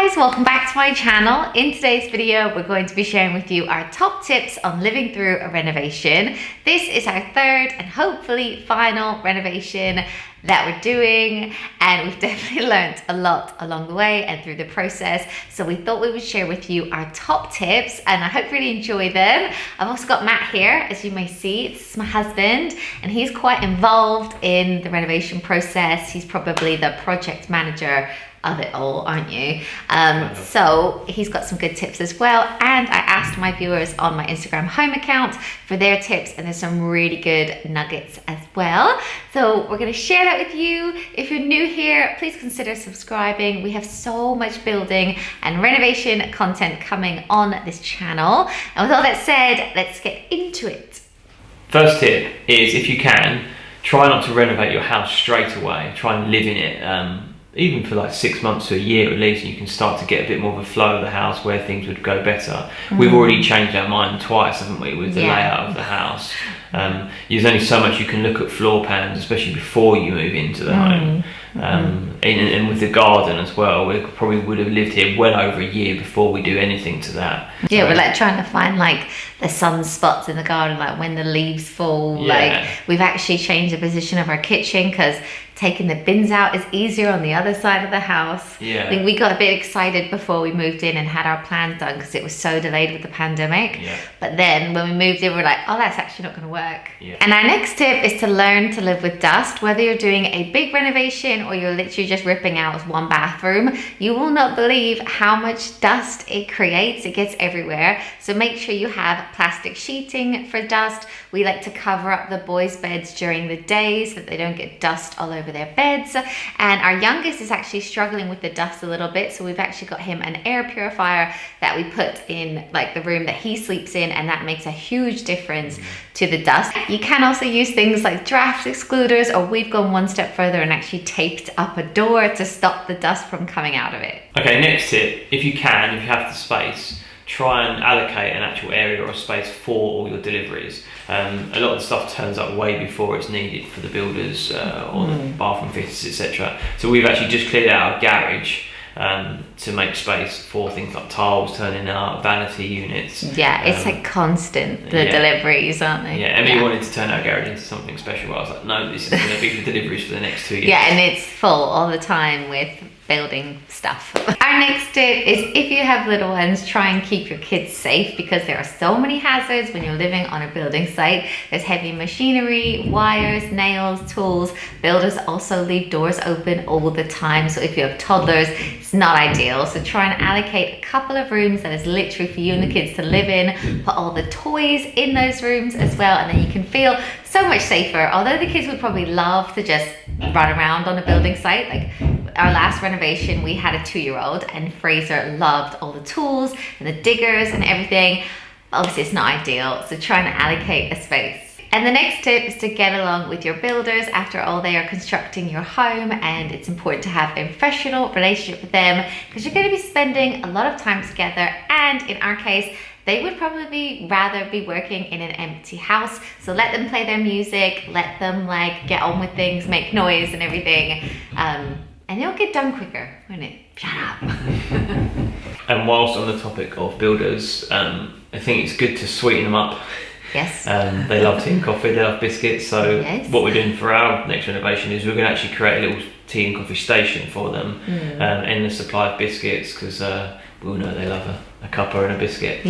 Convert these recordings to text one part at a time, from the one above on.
guys, welcome back to my channel. In today's video, we're going to be sharing with you our top tips on living through a renovation. This is our third and hopefully final renovation that we're doing, and we've definitely learned a lot along the way and through the process, so we thought we would share with you our top tips, and I hope you really enjoy them. I've also got Matt here, as you may see. This is my husband, and he's quite involved in the renovation process. He's probably the project manager of it all, aren't you? So he's got some good tips as well, and I asked my viewers on my Instagram home account for their tips, and there's some really good nuggets as well, so we're going to share that with you. If you're new here, please consider subscribing. We have so much building and renovation content coming on this channel, and with all that said, let's get into it. First tip is, if you can, try not to renovate your house straight away. Try and live in it even for like 6 months to a year at least, and you can start to get a bit more of a flow of the house where things would go better. We've already changed our mind twice, haven't we, with the layout of the house. There's only so much you can look at floor plans, especially before you move into the home. And with the garden as well, we probably would have lived here well over a year before we do anything to that. Yeah, we're like trying to find like the sunspots in the garden, like when the leaves fall. Like we've actually changed the position of our kitchen because taking the bins out is easier on the other side of the house. I think we got a bit excited before we moved in and had our plans done because it was so delayed with the pandemic. But then when we moved in, we're like, oh, that's actually not going to work. And our next tip is to learn to live with dust. Whether you're doing a big renovation or you're literally just ripping out one bathroom, you will not believe how much dust it creates. It gets everywhere. So make sure you have plastic sheeting for dust. We like to cover up the boys' beds during the day so that they don't get dust all over their beds. And our youngest is actually struggling with the dust a little bit, so we've actually got him an air purifier that we put in like the room that he sleeps in, and that makes a huge difference to the dust. You can also use things like draft excluders, or we've gone one step further and actually taped up a door to stop the dust from coming out of it. Okay, next tip, if you can, if you have the space, try and allocate an actual area or space for all your deliveries. A lot of the stuff turns up way before it's needed for the builders or the bathroom fitters, etc. So we've actually just cleared out our garage to make space for things like tiles turning out, vanity units. It's like constant, the deliveries, aren't they? Emily wanted to turn our garage into something special. I was like, no, this is going to be for deliveries for the next 2 years. And it's full all the time with building stuff. Our next tip is, if you have little ones, try and keep your kids safe, because there are so many hazards when you're living on a building site. There's heavy machinery, wires, nails, tools. Builders also leave doors open all the time, so if you have toddlers, it's not ideal. So try and allocate a couple of rooms that is literally for you and the kids to live in. Put all the toys in those rooms as well, and then you can feel so much safer. Although the kids would probably love to just run around on a building site. Like our last renovation, we had a 2-year-old, and Fraser loved all the tools and the diggers and everything. Obviously it's not ideal, so try and allocate a space. And the next tip is to get along with your builders. After all, they are constructing your home, and it's important to have a professional relationship with them, because you're going to be spending a lot of time together, and in our case, they would probably rather be working in an empty house. So let them play their music, let them like get on with things, make noise and everything, and it'll get done quicker, won't it? Shut up. And whilst on the topic of builders, I think it's good to sweeten them up. They love tea and coffee, they love biscuits, so what we're doing for our next renovation is we're going to actually create a little tea and coffee station for them, and the supply of biscuits, because we all know they love a cuppa and a biscuit.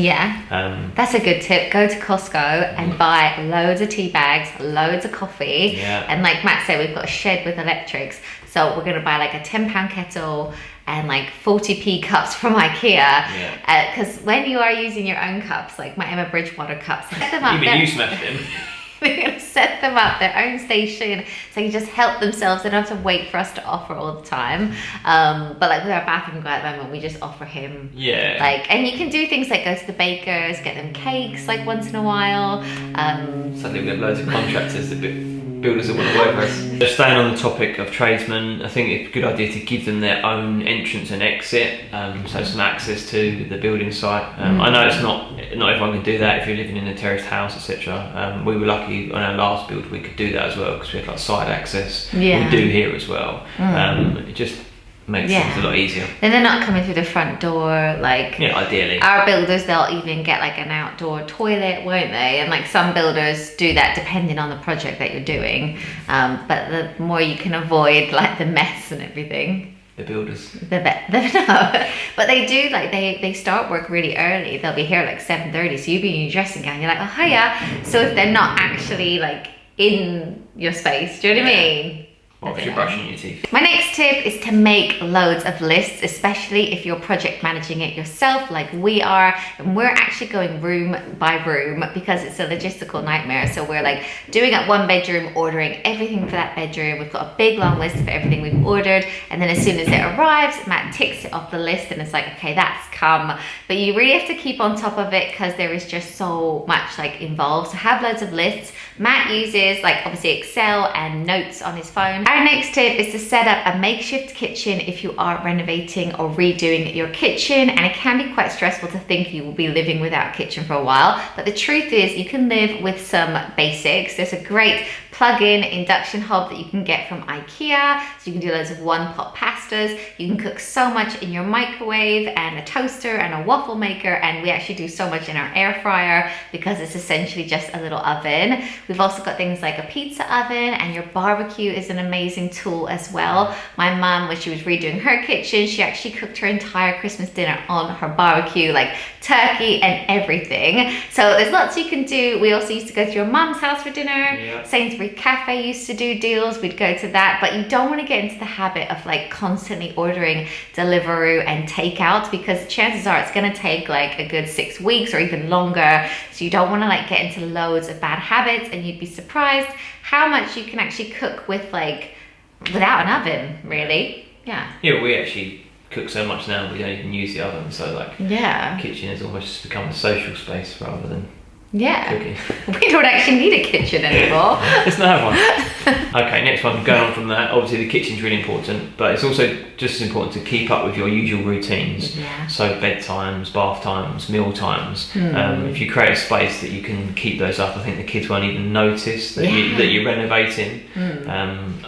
That's a good tip. Go to Costco and buy loads of tea bags, loads of coffee, and like Matt said, we've got a shed with electrics, so we're going to buy like a £10 kettle and like 40p cups from IKEA, because when you are using your own cups, like my Emma Bridgewater cups, set them up. You smashed them. We're going to set them up, their own station, so they can just help themselves. They don't have to wait for us to offer all the time. But like with our bathroom guy at the moment, we just offer him. Like, and you can do things like go to the bakers, get them cakes like once in a while. Suddenly we have loads of contractors that builders that want to work with us. Just staying on the topic of tradesmen, I think it's a good idea to give them their own entrance and exit, so some access to the building site. I know it's not everyone can do that if you're living in a terraced house, etc. We were lucky on our last build we could do that as well, because we had like side access. We do here as well. Just makes things a lot easier. Then they're not coming through the front door, like ideally. Our builders, they'll even get like an outdoor toilet, won't they? And like some builders do that depending on the project that you're doing. But the more you can avoid like the mess and everything. The builders. No, but they do, like they start work really early. They'll be here like 7:30, so you be in your dressing gown, you're like, oh hiya. So if they're not actually like in your space, do you know what I mean? Whilst you're brushing your teeth. My next tip is to make loads of lists, especially if you're project managing it yourself like we are. And we're actually going room by room because it's a logistical nightmare. So we're like doing at one bedroom, ordering everything for that bedroom. We've got a big long list of everything we've ordered. And then as soon as it arrives, Matt ticks it off the list and it's like, okay, that's come. But you really have to keep on top of it because there is just so much like involved. So have loads of lists. Matt uses like obviously Excel and notes on his phone. Our next tip is to set up a makeshift kitchen if you are renovating or redoing your kitchen, and it can be quite stressful to think you will be living without a kitchen for a while, but the truth is you can live with some basics. There's a great plug-in induction hob that you can get from IKEA, so you can do loads of one-pot pastas. You can cook so much in your microwave and a toaster and a waffle maker, and we actually do so much in our air fryer because it's essentially just a little oven. We've also got things like a pizza oven, and your barbecue is an amazing tool as well. My mum, when she was redoing her kitchen, she actually cooked her entire Christmas dinner on her barbecue, like turkey and everything. So there's lots you can do. We also used to go to your mum's house for dinner. Sainsbury's Cafe used to do deals. We'd go to that, but you don't want to get into the habit of like constantly ordering Deliveroo and takeout because chances are it's going to take like a good 6 weeks or even longer. So you don't want to like get into loads of bad habits, and you'd be surprised how much you can actually cook with like without an oven, really. Yeah, we actually cook so much now we don't even use the oven, so like the kitchen has almost just become a social space rather than cooking. We don't actually need a kitchen anymore. Let's not have one. Okay, next one, going on from that, obviously the kitchen's really important, but it's also just as important to keep up with your usual routines. So bedtimes, bath times, meal times. If you create a space that you can keep those up, I think the kids won't even notice that, you're renovating.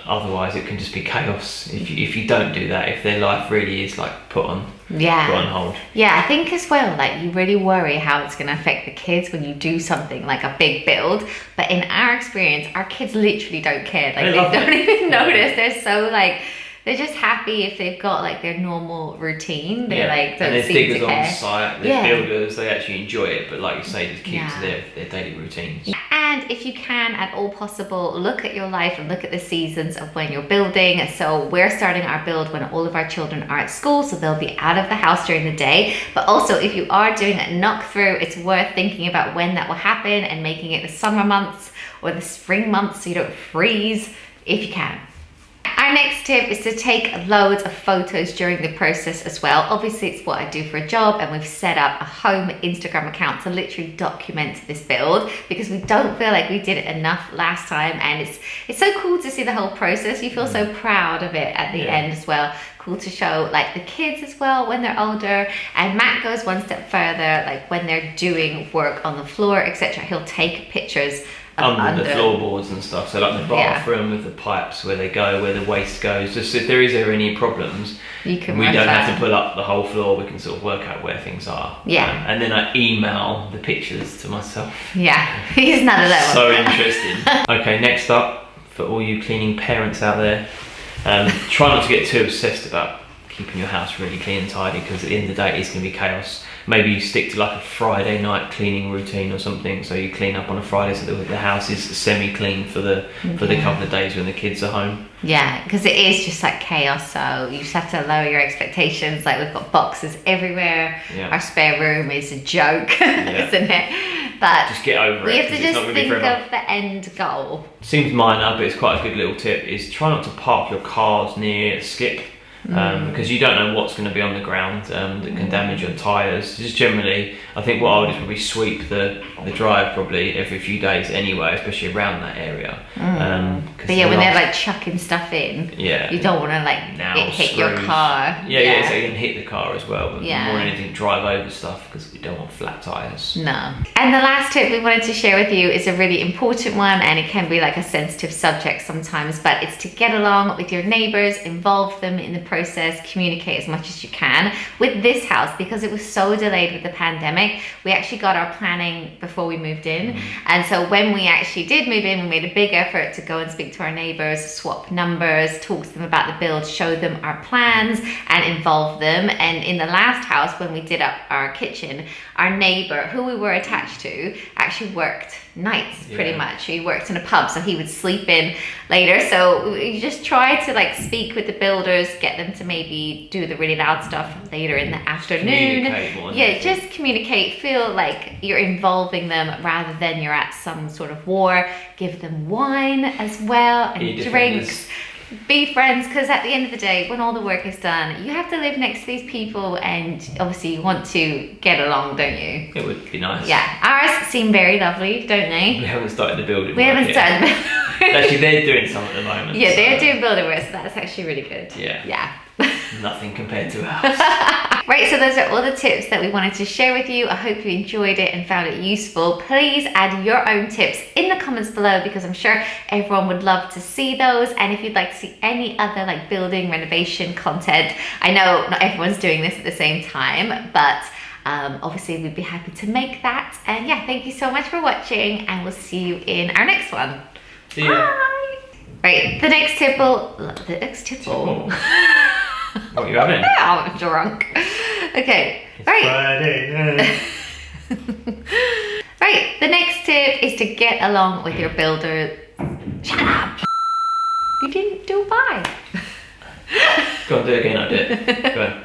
Otherwise it can just be chaos if you don't do that, if their life really is like put on hold. I think as well, like you really worry how it's going to affect the kids when you do something like a big build, but in our experience our kids literally don't care. Like they don't even notice. They're so like, they're just happy if they've got like their normal routine. They like don't and seem diggers to care. on site, there's builders, they actually enjoy it, but like you say, just keep to their daily routines. And if you can at all possible, look at your life and look at the seasons of when you're building. So we're starting our build when all of our children are at school, so they'll be out of the house during the day. But also if you are doing a knock through, it's worth thinking about when that will happen and making it the summer months or the spring months so you don't freeze if you can. Our next tip is to take loads of photos during the process as well. Obviously it's what I do for a job, and we've set up a home Instagram account to literally document this build because we don't feel like we did it enough last time, and it's so cool to see the whole process. You feel so proud of it at the end as well. Cool to show like the kids as well when they're older, and Matt goes one step further, like when they're doing work on the floor, etc. He'll take pictures under the floorboards and stuff, so like the bathroom with the pipes where they go, where the waste goes, just if there is ever any problems we don't have to pull up the whole floor, we can sort of work out where things are. And then I email the pictures to myself. He's none of that so interesting. Okay, next up, for all you cleaning parents out there, try not to get too obsessed about keeping your house really clean and tidy, because at the end of the day it's going to be chaos. Maybe you stick to like a Friday night cleaning routine or something, so you clean up on a Friday so that the house is semi-clean for the couple of days when the kids are home. Because it is just like chaos, so you just have to lower your expectations. Like we've got boxes everywhere, our spare room is a joke, isn't it? But just get over it. We have to just think of the end goal. Seems minor, but it's quite a good little tip, is try not to park your cars near a skip. Because you don't know what's going to be on the ground that can damage your tyres. Just generally, I think what I would is probably sweep the drive probably every few days anyway, especially around that area. But when they're like chucking stuff in, you don't want to like it hit your car. So you can hit the car as well, but more than anything drive over stuff, because we don't want flat tyres. No. And the last tip we wanted to share with you is a really important one, and it can be like a sensitive subject sometimes, but it's to get along with your neighbours, involve them in the process, communicate as much as you can. With this house, because it was so delayed with the pandemic, we actually got our planning before we moved in. And so when we actually did move in, we made a big effort to go and speak to our neighbors, swap numbers, talk to them about the build, show them our plans and involve them. And in the last house, when we did up our kitchen, our neighbor, who we were attached to, actually worked nights pretty much. He worked in a pub, so he would sleep in later. So you just try to like speak with the builders, get them to maybe do the really loud stuff later in the afternoon. Just communicate, feel like you're involving them rather than you're at some sort of war. Give them wine as well and drinks. Be friends, because at the end of the day, when all the work is done, you have to live next to these people, and obviously you want to get along, don't you? It would be nice. Yeah, ours seem very lovely, don't they? We haven't started the building. We haven't started the building. Actually, they're doing some at the moment. Yeah, they're doing building work, so that's actually really good. Yeah. Nothing compared to ours. Right, so those are all the tips that we wanted to share with you. I hope you enjoyed it and found it useful. Please add your own tips in the comments below, because I'm sure everyone would love to see those. And if you'd like to see any other like building renovation content, I know not everyone's doing this at the same time, but obviously we'd be happy to make that. And yeah, thank you so much for watching, and we'll see you in our next one. See ya. Bye. Right, the next tipple. What are you having? I'm drunk. Okay, it's right. Friday. Right, the next tip is to get along with your builder. Shut up. You didn't do bye. Go on, do it again, I did. Go on.